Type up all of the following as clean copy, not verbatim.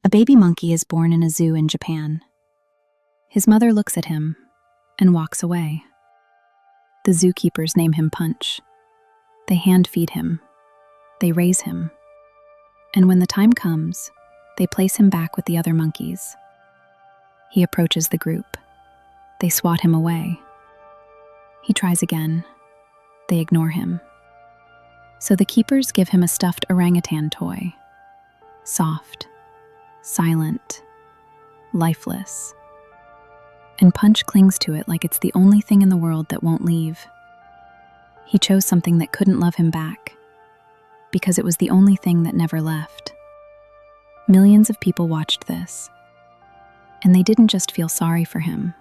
A baby monkey is born in a zoo in Japan. His mother looks at him and walks away. The zookeepers name him Punch. They hand feed him. They raise him. And when the time comes, they place him back with the other monkeys. He approaches the group. They swat him away. He tries again. They ignore him. So the keepers give him a stuffed orangutan toy. Soft, silent, lifeless. And Punch clings to it like it's the only thing in the world that won't leave. He chose something that couldn't love him back, because it was the only thing that never left. Millions of people watched this, and they didn't just feel sorry for him.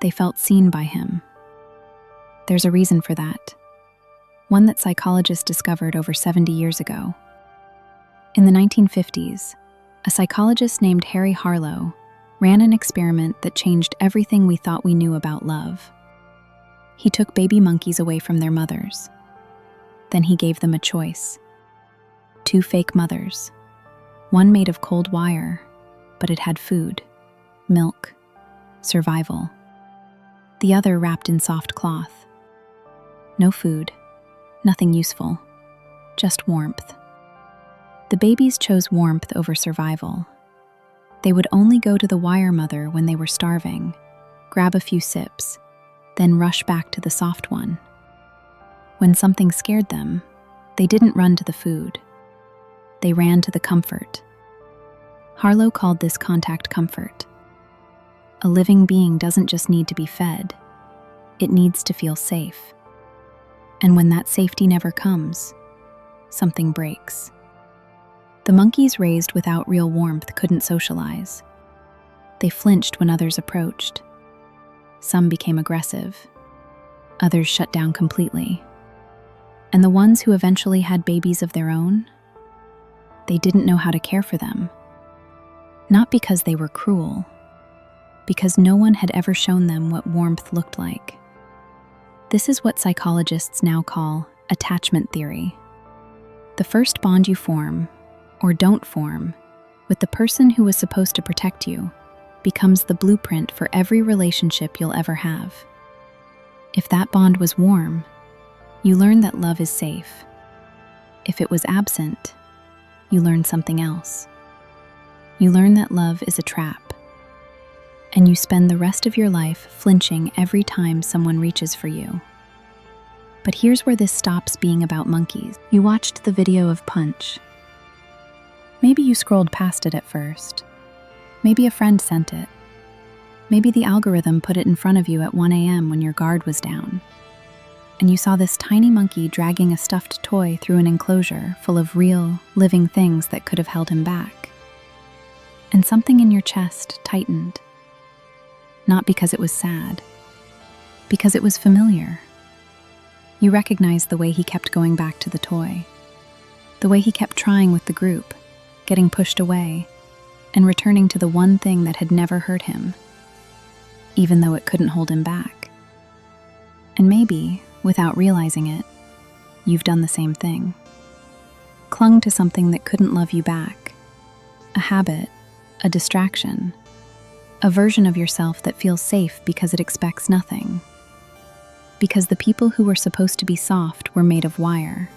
They felt seen by him. There's a reason for that, one that psychologists discovered over 70 years ago. In the 1950s, a psychologist named Harlow ran an experiment that changed everything we thought we knew about love. He took baby monkeys away from their mothers. Then he gave them a choice. 2 fake mothers. One made of cold wire, but it had food, milk, survival. The other wrapped in soft cloth. No food, nothing useful, just warmth. The babies chose warmth over survival. They would only go to the wire mother when they were starving, grab a few sips, then rush back to the soft one. When something scared them, they didn't run to the food. They ran to the comfort. Harlow called this contact comfort. A living being doesn't just need to be fed, it needs to feel safe. And when that safety never comes, something breaks. The monkeys raised without real warmth couldn't socialize. They flinched when others approached. Some became aggressive. Others shut down completely. And the ones who eventually had babies of their own, they didn't know how to care for them. Not because they were cruel, because no one had ever shown them what warmth looked like. This is what psychologists now call attachment theory. The first bond you form, or don't form, with the person who was supposed to protect you becomes the blueprint for every relationship you'll ever have. If that bond was warm, you learn that love is safe. If it was absent, you learn something else. You learn that love is a trap, and you spend the rest of your life flinching every time someone reaches for you. But here's where this stops being about monkeys. You watched the video of Punch. Maybe you scrolled past it at first. Maybe a friend sent it. Maybe the algorithm put it in front of you at 1 a.m. when your guard was down. And you saw this tiny monkey dragging a stuffed toy through an enclosure full of real, living things that could have held him back. And something in your chest tightened. Not because it was sad, because it was familiar. You recognized the way he kept going back to the toy, the way he kept trying with the group, getting pushed away, and returning to the one thing that had never hurt him, even though it couldn't hold him back. And maybe, without realizing it, you've done the same thing. Clung to something that couldn't love you back. A habit, a distraction, a version of yourself that feels safe because it expects nothing. Because the people who were supposed to be soft were made of wire.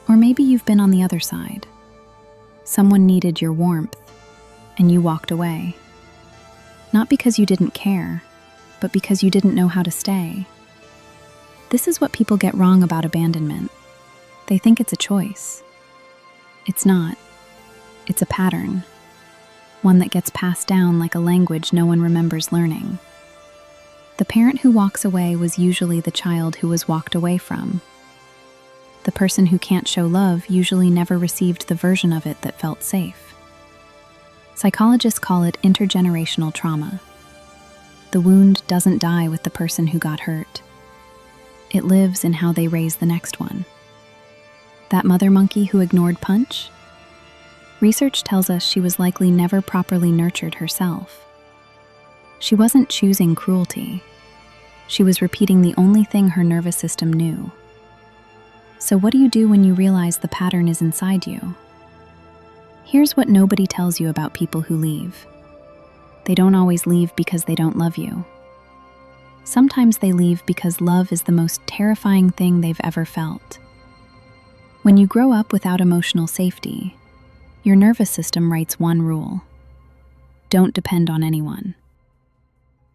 Or maybe you've been on the other side. Someone needed your warmth, and you walked away. Not because you didn't care, but because you didn't know how to stay. This is what people get wrong about abandonment. They think it's a choice. It's not. It's a pattern. One that gets passed down like a language no one remembers learning. The parent who walks away was usually the child who was walked away from. The person who can't show love usually never received the version of it that felt safe. Psychologists call it intergenerational trauma. The wound doesn't die with the person who got hurt. It lives in how they raise the next one. That mother monkey who ignored Punch? Research tells us she was likely never properly nurtured herself. She wasn't choosing cruelty. She was repeating the only thing her nervous system knew. So what do you do when you realize the pattern is inside you? Here's what nobody tells you about people who leave. They don't always leave because they don't love you. Sometimes they leave because love is the most terrifying thing they've ever felt. When you grow up without emotional safety, your nervous system writes one rule: don't depend on anyone.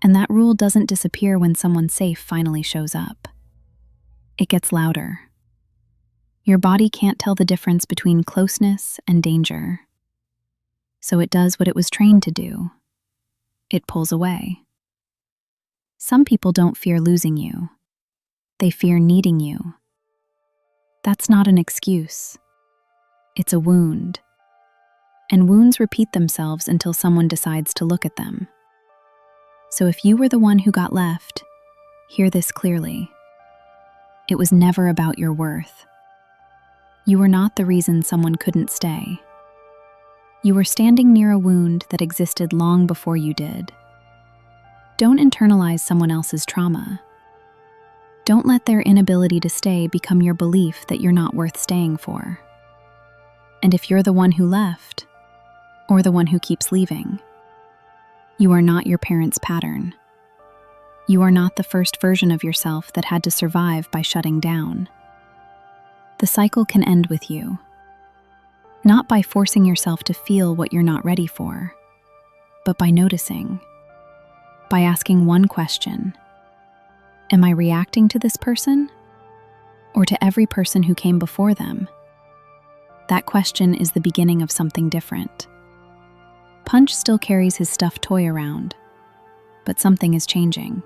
And that rule doesn't disappear when someone safe finally shows up. It gets louder. Your body can't tell the difference between closeness and danger. So it does what it was trained to do. It pulls away. Some people don't fear losing you. They fear needing you. That's not an excuse. It's a wound. And wounds repeat themselves until someone decides to look at them. So if you were the one who got left, hear this clearly. It was never about your worth. You were not the reason someone couldn't stay. You were standing near a wound that existed long before you did. Don't internalize someone else's trauma. Don't let their inability to stay become your belief that you're not worth staying for. And if you're the one who left, or the one who keeps leaving, you are not your parents' pattern. You are not the first version of yourself that had to survive by shutting down. The cycle can end with you, not by forcing yourself to feel what you're not ready for, but by noticing, by asking one question: am I reacting to this person, or to every person who came before them? That question is the beginning of something different. Punch still carries his stuffed toy around, but something is changing.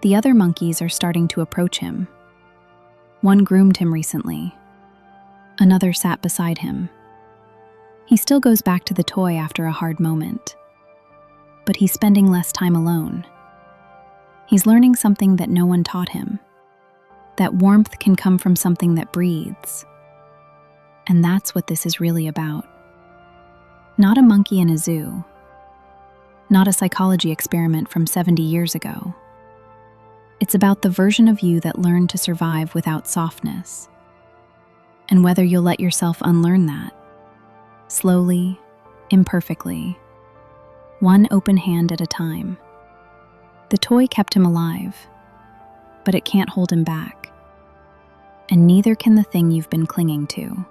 The other monkeys are starting to approach him. One groomed him recently. Another sat beside him. He still goes back to the toy after a hard moment, but he's spending less time alone. He's learning something that no one taught him, that warmth can come from something that breathes. And that's what this is really about. Not a monkey in a zoo. Not a psychology experiment from 70 years ago. It's about the version of you that learned to survive without softness. And whether you'll let yourself unlearn that, slowly, imperfectly, one open hand at a time. The toy kept him alive, but it can't hold him back. And neither can the thing you've been clinging to.